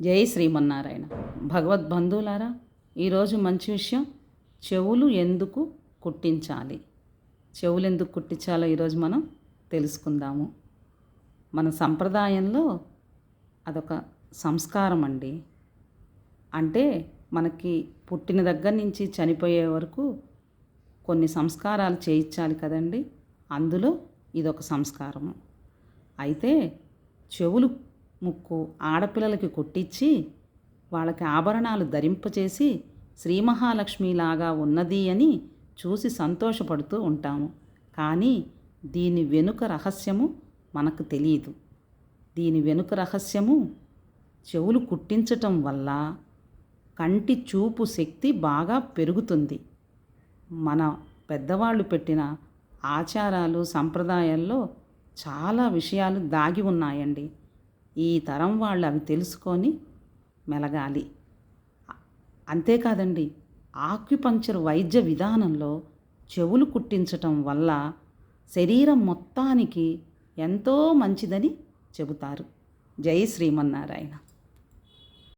జై శ్రీమన్నారాయణ. భగవద్బంధువులారా, ఈరోజు మంచి విషయం, చెవులు ఎందుకు కుట్టించాలి. చెవులు ఎందుకు కుట్టించాలో ఈరోజు మనం తెలుసుకుందాము. మన సంప్రదాయంలో అదొక సంస్కారం అండి. అంటే మనకి పుట్టిన దగ్గర నుంచి చనిపోయే వరకు కొన్ని సంస్కారాలు చేయించాలి కదండి. అందులో ఇదొక సంస్కారము. అయితే చెవులు ముక్కు ఆడపిల్లలకి కొట్టించి వాళ్ళకి ఆభరణాలు ధరింపచేసి శ్రీ మహాలక్ష్మిలాగా ఉన్నది అని చూసి సంతోషపడుతూ ఉంటాము. కానీ దీని వెనుక రహస్యము మనకు తెలియదు. దీని వెనుక రహస్యము, చెవులు కుట్టించటం వల్ల కంటి చూపు శక్తి బాగా పెరుగుతుంది. మన పెద్దవాళ్ళు పెట్టిన ఆచారాలు సంప్రదాయాల్లో చాలా విషయాలు దాగి ఉన్నాయండి. ఈ తరం వాళ్ళు అవి తెలుసుకొని మెలగాలి. అంతేకాదండి, ఆక్యుపంక్చర్ వైద్య విధానంలో చెవులు కుట్టించటం వల్ల శరీరం మొత్తానికి ఎంతో మంచిదని చెబుతారు. జై శ్రీమన్నారాయణ.